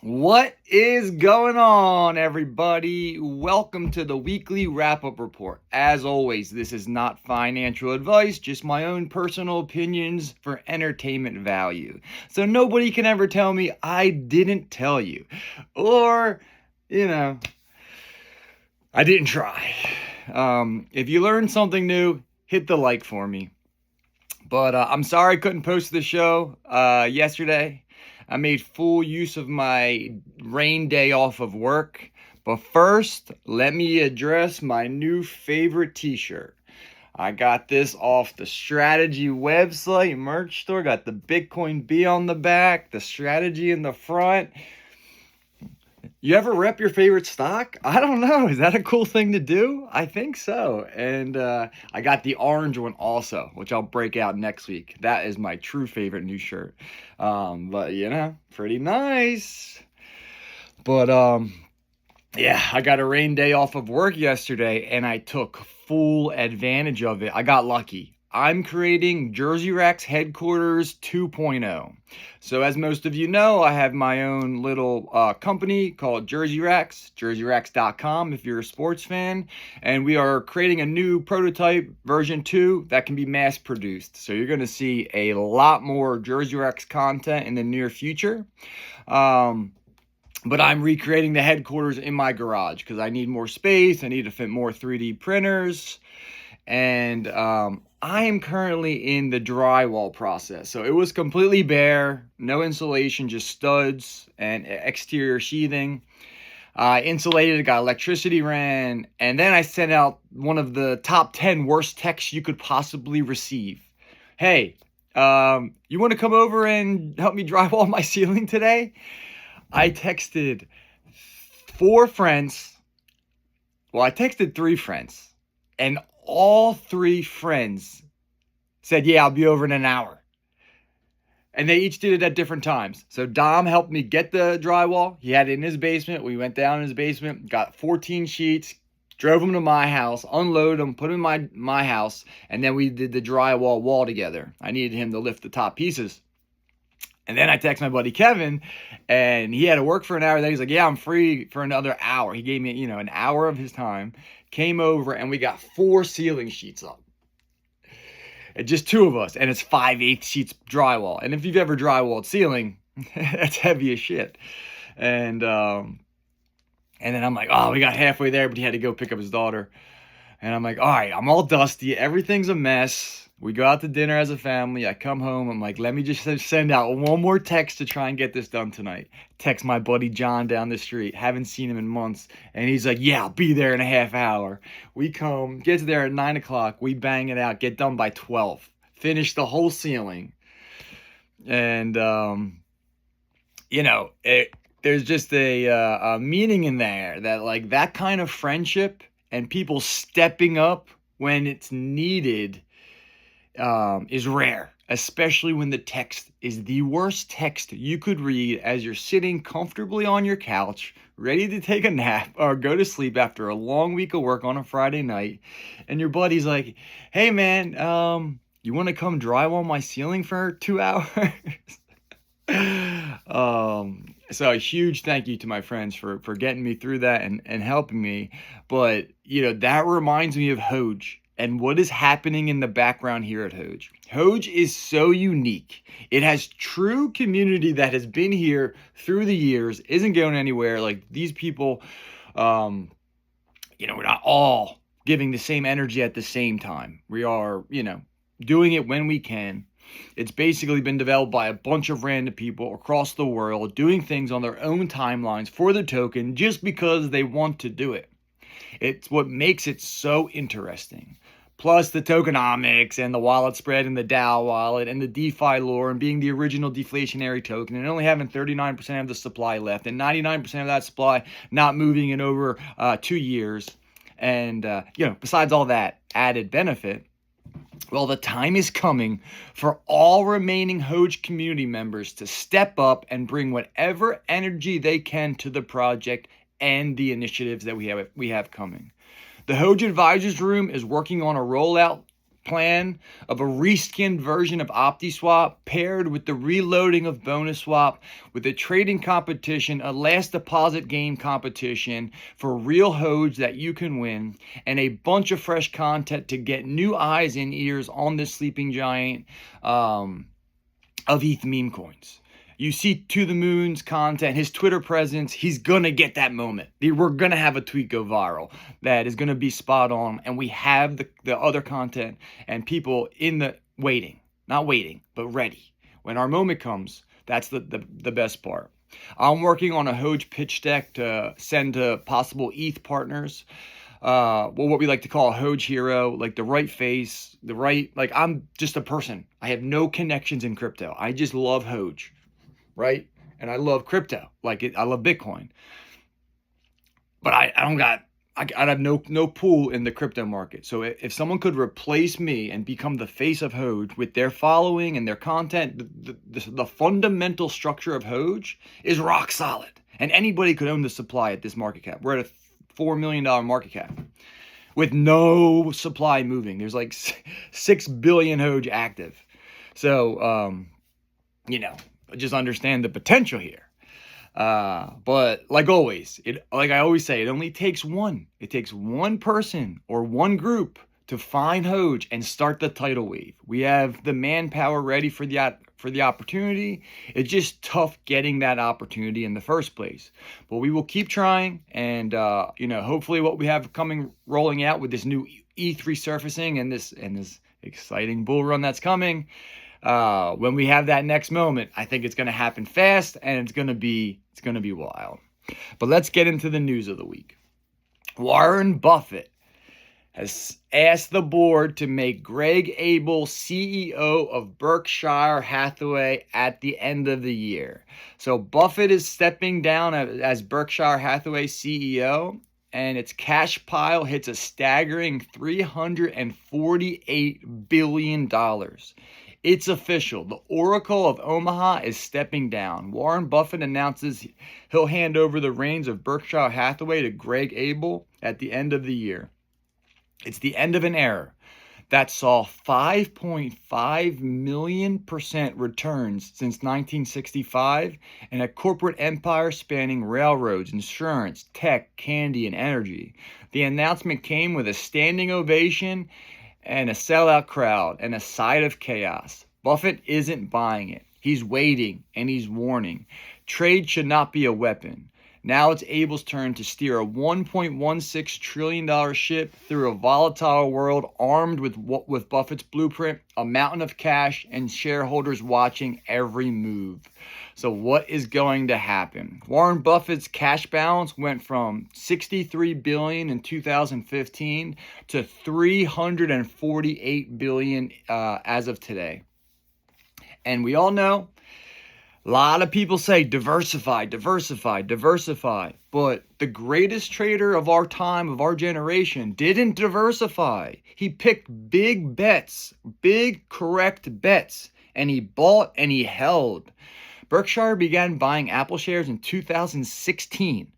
What is going on, everybody? Welcome to the weekly wrap-up report. As always, this is not financial advice, just my own personal opinions for entertainment value. So nobody can ever tell me I didn't tell you, or, I didn't try. If you learned something new, hit the like for me. But I'm sorry I couldn't post the show yesterday. I made full use of my rain day off of work. But first, let me address my new favorite t-shirt. I got this off the Strategy website merch store. Got the Bitcoin B on the back, the Strategy in the front. You ever rep your favorite stock? I don't know. Is that a cool thing to do? I think so. And I got the orange one also, which I'll break out next week. That is my true favorite new shirt. But pretty nice. But yeah, I got a rain day off of work yesterday and I took full advantage of it. I got lucky. I'm creating Jersey Racks Headquarters 2.0. So as most of you know, I have my own little company called Jersey Racks, jerseyracks.com if you're a sports fan. And we are creating a new prototype version 2 that can be mass produced. So you're going to see a lot more Jersey Racks content in the near future. But I'm recreating the headquarters in my garage because I need more space. I need to fit more 3D printers. And I am currently in the drywall process. So it was completely bare, no insulation, just studs and exterior sheathing. Insulated, got electricity ran, and then I sent out one of the top 10 worst texts you could possibly receive. Hey, you want to come over and help me drywall my ceiling today? I texted 4 friends. Well, I texted 3 friends, and all 3 friends said, yeah, I'll be over in an hour. And they each did it at different times. So Dom helped me get the drywall. He had it in his basement. We went down in his basement, got 14 sheets, drove them to my house, unloaded them, put them in my house, and then we did the drywall wall together. I needed him to lift the top pieces. And then I text my buddy Kevin, and he had to work for an hour. Then he's like, yeah, I'm free for another hour. He gave me, an hour of his time, came over, and we got 4 ceiling sheets up. And just 2 of us, and it's 5/8 sheets drywall. And if you've ever drywalled ceiling, that's heavy as shit. And then I'm like, oh, we got halfway there, but he had to go pick up his daughter. And I'm like, all right, I'm all dusty. Everything's a mess. We go out to dinner as a family. I come home. I'm like, let me just send out one more text to try and get this done tonight. Text my buddy John down the street. Haven't seen him in months. And he's like, yeah, I'll be there in a half hour. We come, get there at 9 o'clock. We bang it out, get done by 12. Finish the whole ceiling. And, there's just a meaning in there that, like, that kind of friendship and people stepping up when it's needed is rare, especially when the text is the worst text you could read as you're sitting comfortably on your couch, ready to take a nap or go to sleep after a long week of work on a Friday night. And your buddy's like, hey man, you want to come drywall my ceiling for 2 hours? So a huge thank you to my friends for getting me through that and helping me. But, that reminds me of Hoge and what is happening in the background here at Hoge. Hoge is so unique. It has true community that has been here through the years, isn't going anywhere. Like, these people, we're not all giving the same energy at the same time. We are, doing it when we can. It's basically been developed by a bunch of random people across the world doing things on their own timelines for the token just because they want to do it. It's what makes it so interesting. Plus the tokenomics and the wallet spread and the DAO wallet and the DeFi lore and being the original deflationary token and only having 39% of the supply left and 99% of that supply not moving in over 2 years. And, besides all that added benefit, well, the time is coming for all remaining Hoge community members to step up and bring whatever energy they can to the project and the initiatives that we have coming. The Hoge Advisors Room is working on a rollout plan of a reskinned version of OptiSwap paired with the reloading of BonusSwap with a trading competition, a last deposit game competition for real Hoge that you can win, and a bunch of fresh content to get new eyes and ears on this sleeping giant of ETH meme coins. You see To The Moon's content, his Twitter presence, he's going to get that moment. We're going to have a tweet go viral that is going to be spot on. And we have the other content and people in the not waiting, but ready. When our moment comes, that's the best part. I'm working on a Hoge pitch deck to send to possible ETH partners. What we like to call a Hoge hero, like the right face, like I'm just a person. I have no connections in crypto. I just love Hoge. Right? And I love crypto, I love Bitcoin, but I have no pool in the crypto market. So if someone could replace me and become the face of Hoge with their following and their content, the fundamental structure of Hoge is rock solid, and anybody could own the supply at this market cap. We're at a $4 million market cap with no supply moving. There's like 6 billion Hoge active. So, just understand the potential here. But like always, like I always say, it only takes one. It takes one person or one group to find Hoge and start the tidal wave. We have the manpower ready for the opportunity. It's just tough getting that opportunity in the first place. But we will keep trying, and hopefully what we have rolling out with this new ETH resurfacing and this exciting bull run that's coming. When we have that next moment, I think it's going to happen fast, and it's going to be wild. But let's get into the news of the week. Warren Buffett has asked the board to make Greg Abel CEO of Berkshire Hathaway at the end of the year. So Buffett is stepping down as Berkshire Hathaway CEO, and its cash pile hits a staggering $348 billion. It's official. The Oracle of Omaha is stepping down. Warren Buffett announces he'll hand over the reins of Berkshire Hathaway to Greg Abel at the end of the year. It's the end of an era that saw 5.5 million % returns since 1965 and a corporate empire spanning railroads, insurance, tech, candy, and energy. The announcement came with a standing ovation and a sellout crowd and a side of chaos. Buffett isn't buying it. He's waiting, and he's warning. Trade should not be a weapon. Now it's Abel's turn to steer a $1.16 trillion ship through a volatile world armed with Buffett's blueprint, a mountain of cash, and shareholders watching every move. So what is going to happen? Warren Buffett's cash balance went from $63 billion in 2015 to $348 billion as of today. And we all know, a lot of people say diversify. But the greatest trader of our time, of our generation, didn't diversify. He picked big bets, big correct bets, and he bought and he held. Berkshire began buying Apple shares in 2016.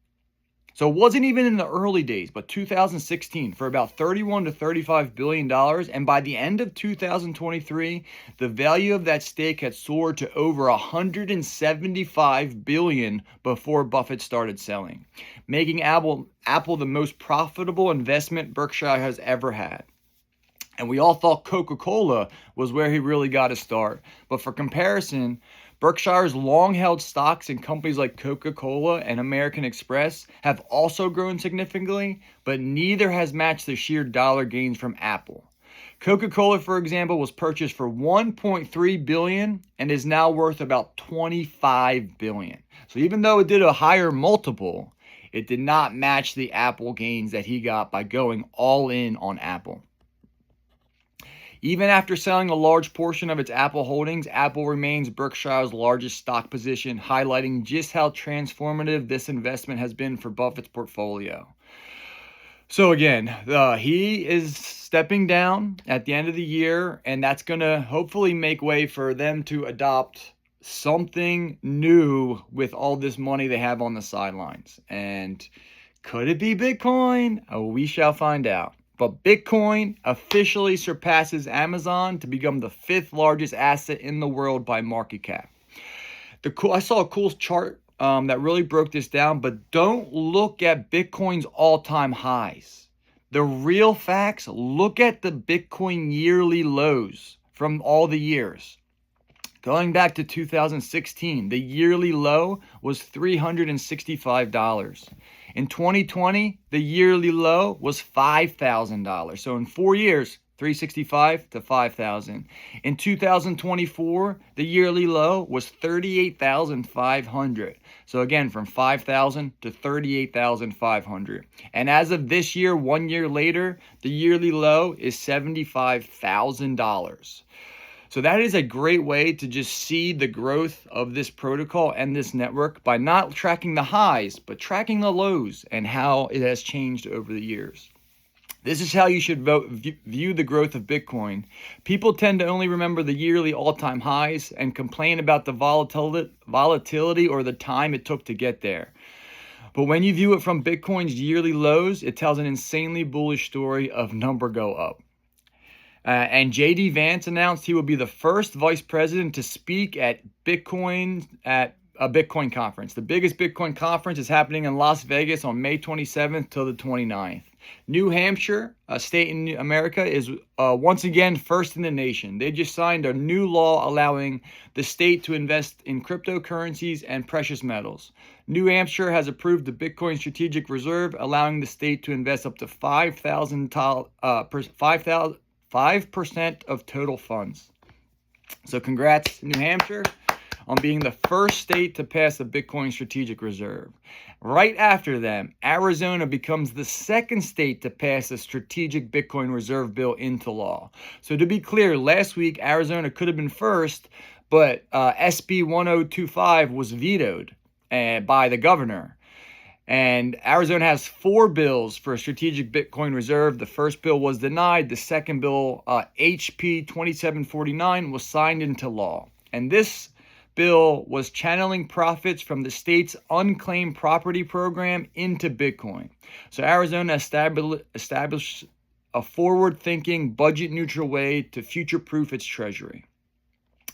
So it wasn't even in the early days, but 2016 for about $31 to $35 billion. And by the end of 2023, the value of that stake had soared to over $175 billion before Buffett started selling, making Apple the most profitable investment Berkshire has ever had. And we all thought Coca-Cola was where he really got his start. But for comparison, Berkshire's long-held stocks in companies like Coca-Cola and American Express have also grown significantly, but neither has matched the sheer dollar gains from Apple. Coca-Cola, for example, was purchased for $1.3 billion and is now worth about $25 billion. So even though it did a higher multiple, it did not match the Apple gains that he got by going all in on Apple. Even after selling a large portion of its Apple holdings, Apple remains Berkshire's largest stock position, highlighting just how transformative this investment has been for Buffett's portfolio. So again, he is stepping down at the end of the year, and that's going to hopefully make way for them to adopt something new with all this money they have on the sidelines. And could it be Bitcoin? Oh, we shall find out. But Bitcoin officially surpasses Amazon to become the 5th largest asset in the world by market cap. I saw a cool chart that really broke this down, but don't look at Bitcoin's all-time highs. The real facts, look at the Bitcoin yearly lows from all the years. Going back to 2016, the yearly low was $365. In 2020, the yearly low was $5,000. So in 4 years, 365 to 5,000. In 2024, the yearly low was 38,500. So again, from 5,000 to 38,500. And as of this year, 1 year later, the yearly low is $75,000. So that is a great way to just see the growth of this protocol and this network by not tracking the highs, but tracking the lows and how it has changed over the years. This is how you should view the growth of Bitcoin. People tend to only remember the yearly all-time highs and complain about the volatility or the time it took to get there. But when you view it from Bitcoin's yearly lows, it tells an insanely bullish story of number go up. And J.D. Vance announced he will be the first vice president to speak at a Bitcoin conference. The biggest Bitcoin conference is happening in Las Vegas on May 27th till the 29th. New Hampshire, a state in America, is once again first in the nation. They just signed a new law allowing the state to invest in cryptocurrencies and precious metals. New Hampshire has approved the Bitcoin Strategic Reserve, allowing the state to invest up to 5% of total funds. So congrats, New Hampshire, on being the first state to pass the Bitcoin Strategic Reserve. Right after them, Arizona becomes the second state to pass a strategic Bitcoin Reserve bill into law. So to be clear, last week Arizona could have been first, but SB 1025 was vetoed by the governor. And Arizona has 4 bills for a strategic Bitcoin reserve. The first bill was denied. The second bill, HP 2749, was signed into law. And this bill was channeling profits from the state's unclaimed property program into Bitcoin. So Arizona established a forward-thinking, budget-neutral way to future-proof its treasury.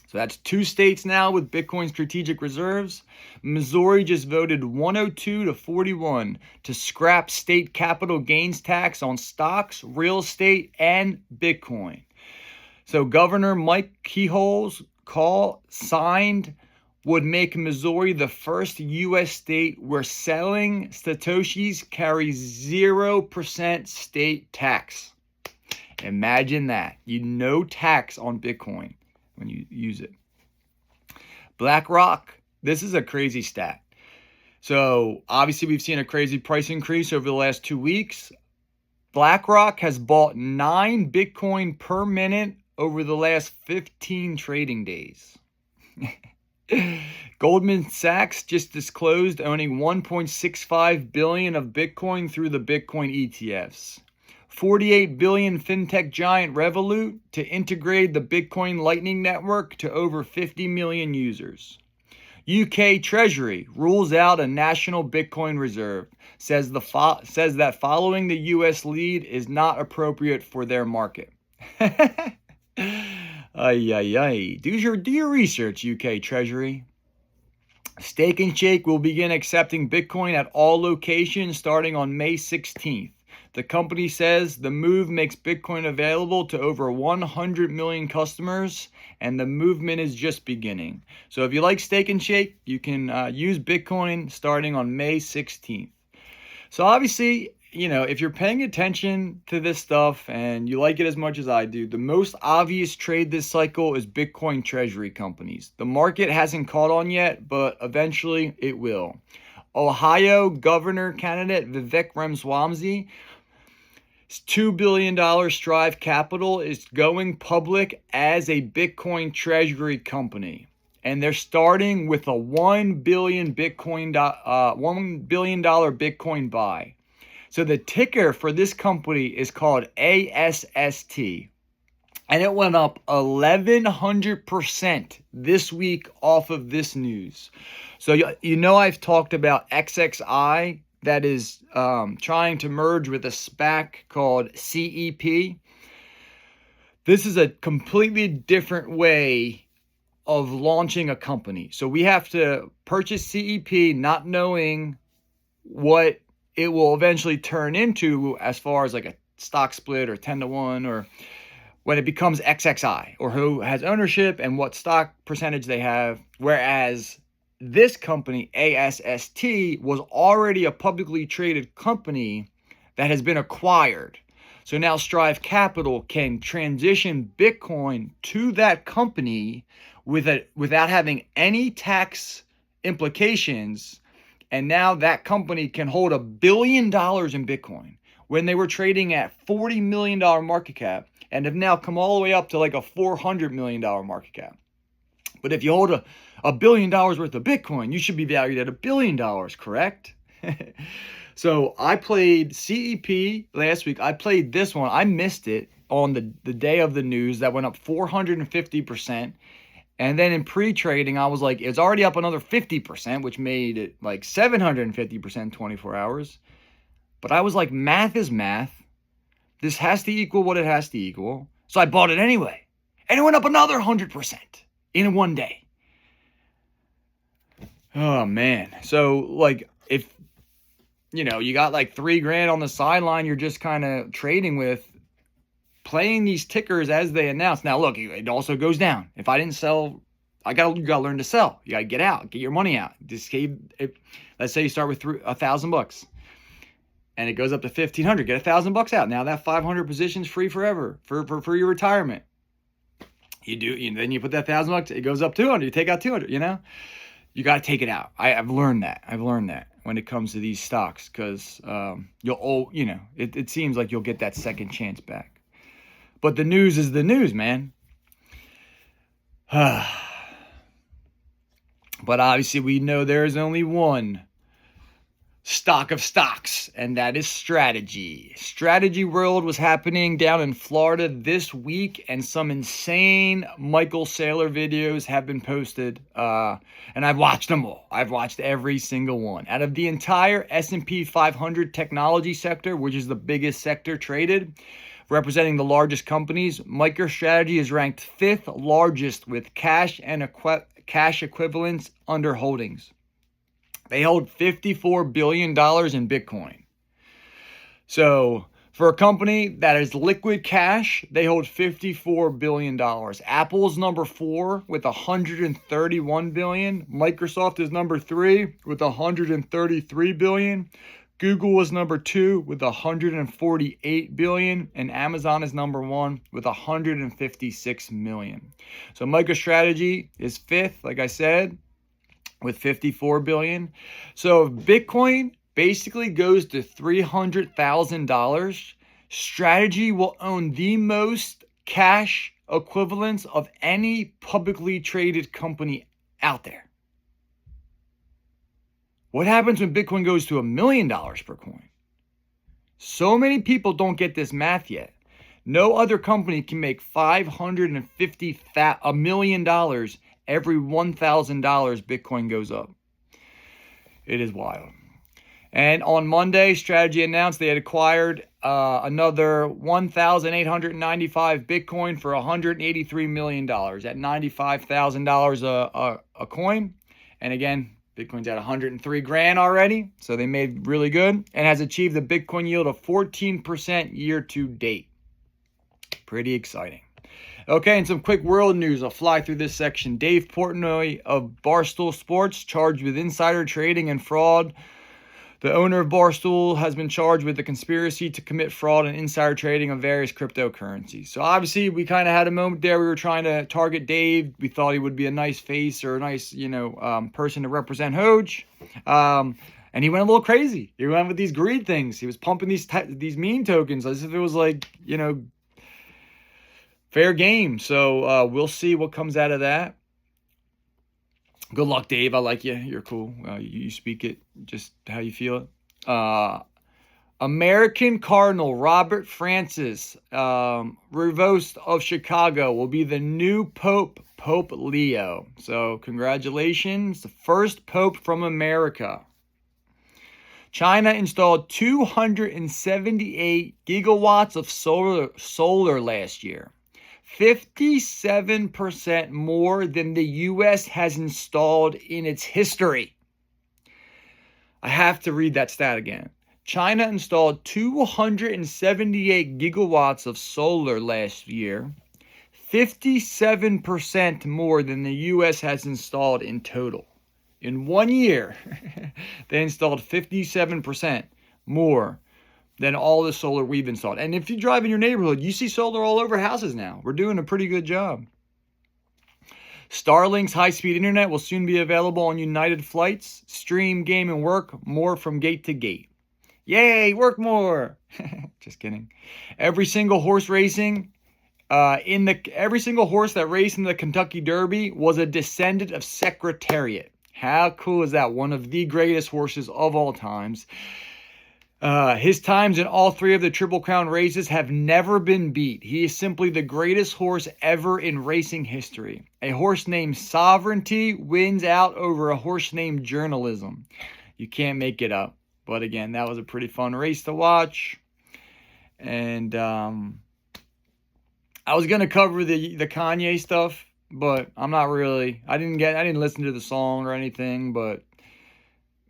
So that's 2 states now with Bitcoin strategic reserves. Missouri just voted 102 to 41 to scrap state capital gains tax on stocks, real estate, and Bitcoin. So Governor Mike Kehoe's call signed would make Missouri the first U.S. state where selling Satoshis carries 0% state tax. Imagine that. No tax on Bitcoin when you use it. BlackRock, this is a crazy stat. So obviously we've seen a crazy price increase over the last 2 weeks. BlackRock has bought 9 Bitcoin per minute over the last 15 trading days. Goldman Sachs just disclosed owning 1.65 billion of Bitcoin through the Bitcoin ETFs. 48 billion fintech giant Revolut to integrate the Bitcoin Lightning Network to over 50 million users. UK Treasury rules out a national Bitcoin reserve, says that following the US lead is not appropriate for their market. Do your research, UK Treasury. Steak and Shake will begin accepting Bitcoin at all locations starting on May 16th. The company says the move makes Bitcoin available to over 100 million customers, and the movement is just beginning. So if you like Steak and Shake, you can use Bitcoin starting on May 16th. So obviously, if you're paying attention to this stuff and you like it as much as I do, the most obvious trade this cycle is Bitcoin treasury companies. The market hasn't caught on yet, but eventually it will. Ohio governor candidate Vivek Ramaswamy's $2 billion Strive Capital is going public as a Bitcoin treasury company. And they're starting with a $1 billion Bitcoin buy. So the ticker for this company is called ASST. And it went up 1,100% this week off of this news. So I've talked about XXI that is trying to merge with a SPAC called CEP. This is a completely different way of launching a company. So we have to purchase CEP not knowing what it will eventually turn into as far as like a stock split or 10-to-1, or when it becomes XXI, or who has ownership and what stock percentage they have. Whereas this company, ASST, was already a publicly traded company that has been acquired. So now Strive Capital can transition Bitcoin to that company without having any tax implications. And now that company can hold $1 billion in Bitcoin when they were trading at $40 million market cap, and have now come all the way up to like a $400 million market cap. But if you hold $1 billion worth of Bitcoin, you should be valued at $1 billion, correct? So I played CEP last week. I played this one. I missed it on the day of the news. That went up 450%. And then in pre-trading, I was like, it's already up another 50%, which made it like 750% 24 hours. But I was like, math is math. This has to equal what it has to equal. So I bought it anyway. And it went up another 100% in one day. Oh, man. So, like, if, you know, you got like $3,000 on the sideline, you're just kind of trading with, playing these tickers as they announce. Now, look, it also goes down. If I didn't sell, you got to learn to sell. You got to get out, get your money out. Let's say you start with $1,000 and it goes up to $1,500. Get $1,000 out. Now that 500 positions free forever for your retirement. Then you put that $1,000. It goes up 200. You take out 200. You know, you got to take it out. I've learned that. When it comes to these stocks, because it seems like you'll get that second chance back. But the news is the news, man. But obviously we know there is only one stock of stocks, and that is Strategy. Strategy World was happening down in Florida this week, and some insane Michael Saylor videos have been posted, and I've watched them all. I've watched every single one. Out of the entire S&P 500 technology sector, which is the biggest sector traded, representing the largest companies, MicroStrategy is ranked 5th largest with cash and cash equivalents under holdings. They hold $54 billion in Bitcoin. So for a company that is liquid cash, they hold $54 billion. Apple's number 4 with $131 billion. Microsoft is number 3 with $133 billion. Google is number 2 with $148 billion, and Amazon is number 1 with $156 million. So MicroStrategy is 5th, like I said, with $54 billion. So if Bitcoin basically goes to $300,000, Strategy will own the most cash equivalents of any publicly traded company out there. What happens when Bitcoin goes to $1 million per coin? So many people don't get this math yet. No other company can make $550 million every $1,000 Bitcoin goes up. It is wild. And on Monday, Strategy announced they had acquired another 1,895 Bitcoin for $183 million at $95,000 a coin. And again, Bitcoin's at 103 grand already, so they made really good, and has achieved a Bitcoin yield of 14% year to date. Pretty exciting. Okay, and some quick world news. I'll fly through this section. Dave Portnoy of Barstool Sports charged with insider trading and fraud. The owner of Barstool has been charged with the conspiracy to commit fraud and insider trading of various cryptocurrencies. So obviously we kind of had a moment there. We were trying to target Dave. We thought he would be a nice face or a nice, person to represent Hoge. And he went a little crazy. He went with these greed things. He was pumping these meme tokens as if it was like, fair game. So we'll see what comes out of that. Good luck, Dave. I like you. You're cool. You speak it just how you feel it. American Cardinal Robert Francis Revost of Chicago will be the new Pope, Pope Leo. So congratulations. The first Pope from America. China installed 278 gigawatts of solar last year. 57% more than the US has installed in its history. I have to read that stat again. China installed 278 gigawatts of solar last year. 57% more than the US has installed in total. In 1 year, they installed 57% more than all the solar we've installed. And if you drive in your neighborhood, you see solar all over houses now. We're doing a pretty good job. Starlink's high-speed internet will soon be available on United flights. Stream, game, and work more from gate to gate. Yay, work more. Just kidding. Every single horse that raced in the Kentucky Derby was a descendant of Secretariat. How cool is that? One of the greatest horses of all times. His times in all three of the Triple Crown races have never been beat. He is simply the greatest horse ever in racing history. A horse named Sovereignty wins out over a horse named Journalism. You can't make it up. But again, that was a pretty fun race to watch. And I was gonna cover the Kanye stuff, but I'm not really. I didn't listen to the song or anything, but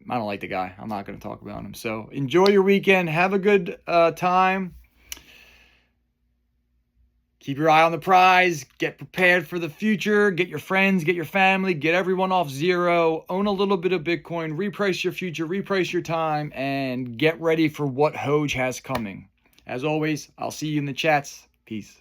I don't like the guy. I'm not going to talk about him. So enjoy your weekend. Have a good time. Keep your eye on the prize. Get prepared for the future. Get your friends, get your family, get everyone off zero. Own a little bit of Bitcoin. Reprice your future. Reprice your time. And get ready for what Hoge has coming. As always, I'll see you in the chats. Peace.